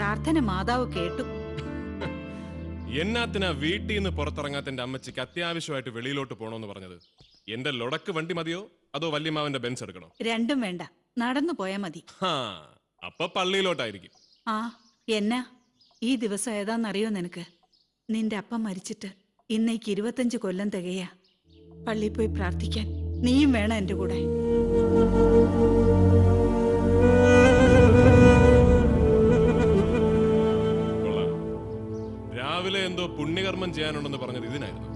പ്രാർത്ഥന മാതാവ് കേട്ടു. എന്നാത്തിനാ വീട്ടിൽ നിന്ന് പുറത്തിറങ്ങാത്ത എന്റെ അമ്മച്ചിക്ക് അത്യാവശ്യമായിട്ട് വെളിയിലോട്ട് പോണോന്ന് പറഞ്ഞത്? എന്റെ ലൊടക്ക് വണ്ടി മതിയോ അതോ വല്യമാവന്റെ ബെൻസ് എടുക്കണോ? രണ്ടും വേണ്ട, നടന്നു പോയാ മതി. അപ്പൊ പള്ളിയിലോട്ടായിരിക്കും. ആ എന്നാ ഈ ദിവസം ഏതാന്നറിയോ നിനക്ക്? നിന്റെ അപ്പം മരിച്ചിട്ട് ഇന്നേക്ക് 25 കൊല്ലം തികയാ. പള്ളിയിൽ പോയി പ്രാർത്ഥിക്കാൻ നീയും വേണം എന്റെ കൂടെ. രാവിലെ എന്തോ പുണ്യകർമ്മം ചെയ്യാനുണ്ടെന്ന് പറഞ്ഞത് ഇതിനായിരുന്നു.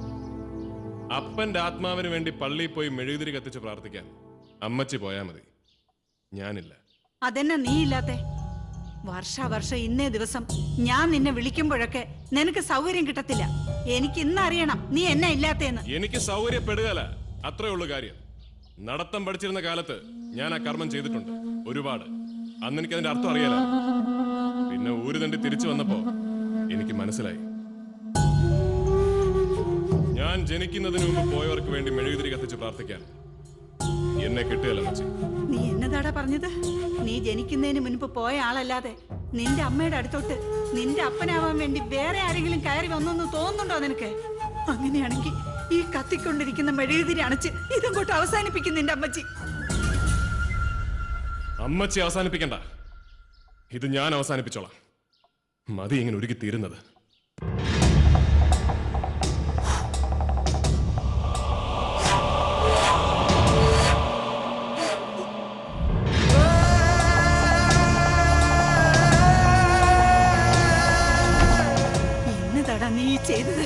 അപ്പന്റെ ആത്മാവിന് വേണ്ടി പള്ളിയിൽ പോയി മെഴുകുതിരി കത്തിച്ച് പ്രാർത്ഥിക്കാൻ അമ്മച്ചി പോയാ മതി, ഞാനില്ല. അതെന്നാ നീ ഇല്ലാത്തെ? വർഷാവർഷം ഇന്നേ ദിവസം ഞാൻ നിന്നെ വിളിക്കുമ്പോഴൊക്കെ നിനക്ക് സൗകര്യം കിട്ടത്തില്ല. എനിക്ക് ഇന്നറിയണം നീ എന്നെ ഇല്ലാത്തേന്ന്. എനിക്ക് സൗകര്യപ്പെടുകയല്ല, അത്രേ ഉള്ളു കാര്യം. നടത്തം പഠിച്ചിരുന്ന കാലത്ത് ഞാൻ ആ കർമ്മം ചെയ്തിട്ടുണ്ട് ഒരുപാട്. അന്ന് എനിക്ക് അതിന്റെ അർത്ഥം അറിയാലോ. പിന്നെ ഊര് തണ്ടി തിരിച്ചു വന്നപ്പോ എനിക്ക് മനസ്സിലായി, ഞാൻ ജനിക്കുന്നതിന് മുമ്പ് പോയവർക്ക് വേണ്ടി മെഴുകുതിരി കത്തിച്ച് പ്രാർത്ഥിക്കാൻ എന്നെ കിട്ടുകയല്ല മച്ചി. നീ എന്നതാടാ പറഞ്ഞത്? നീ ജനിക്കുന്നതിന് മുൻപ് പോയ ആളല്ലാതെ നിന്റെ അമ്മയുടെ അടുത്തോട്ട് നിന്റെ അപ്പനാവാൻ വേണ്ടി വേറെ ആരെങ്കിലും കയറി വന്നൊന്ന് തോന്നുന്നുണ്ടോ നിനക്ക്? അങ്ങനെയാണെങ്കിൽ ഈ കത്തിക്കൊണ്ടിരിക്കുന്ന മെഴുകുതിരി അണച്ച് ഇതും കൊണ്ട് അവസാനിപ്പിക്കും നിന്റെ അമ്മച്ചി. അമ്മച്ചി അവസാനിപ്പിക്കണ്ട, ഇത് ഞാൻ അവസാനിപ്പിച്ചോളാം. മതി ഇങ്ങനെ ഒരുക്കി തീരുന്നത്. എന്നതാടാ നീ ചെയ്തത്?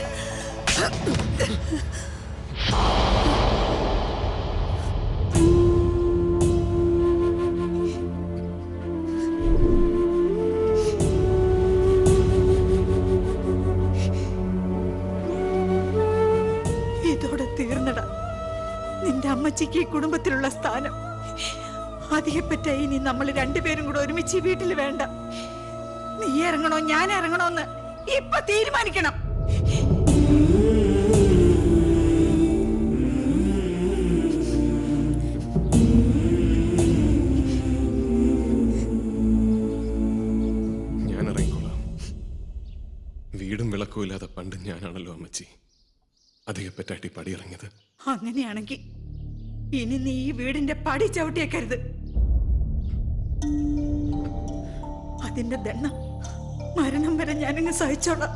ഇതോടെ തീർന്നടാ നിന്റെ അമ്മച്ചിക്ക് ഈ കുടുംബത്തിലുള്ള സ്ഥാനം. അധികപ്പറ്റ ഇനി നമ്മൾ രണ്ടുപേരും കൂടെ ഒരുമിച്ച് വീട്ടിൽ വേണ്ട. നീ ഇറങ്ങണോ ഞാൻ ഇറങ്ങണോന്ന് ഇപ്പൊ തീരുമാനിക്കണം. ഞാൻ ഇറങ്ങിക്കോളാം. വീടും വിളക്കും ഇല്ലാതെ പണ്ട് ഞാനാണല്ലോ അമ്മച്ചി അധികപ്പറ്റാട്ടി പടി ഇറങ്ങിയത്. അങ്ങനെയാണെങ്കിൽ ഇനി നീ ഈ വീടിന്റെ പടി ചവിട്ടിയേക്കരുത്. അതിന്റെ ദണ്ണം മരണം വരെ ഞാനങ്ങ് സഹിച്ചോളാം.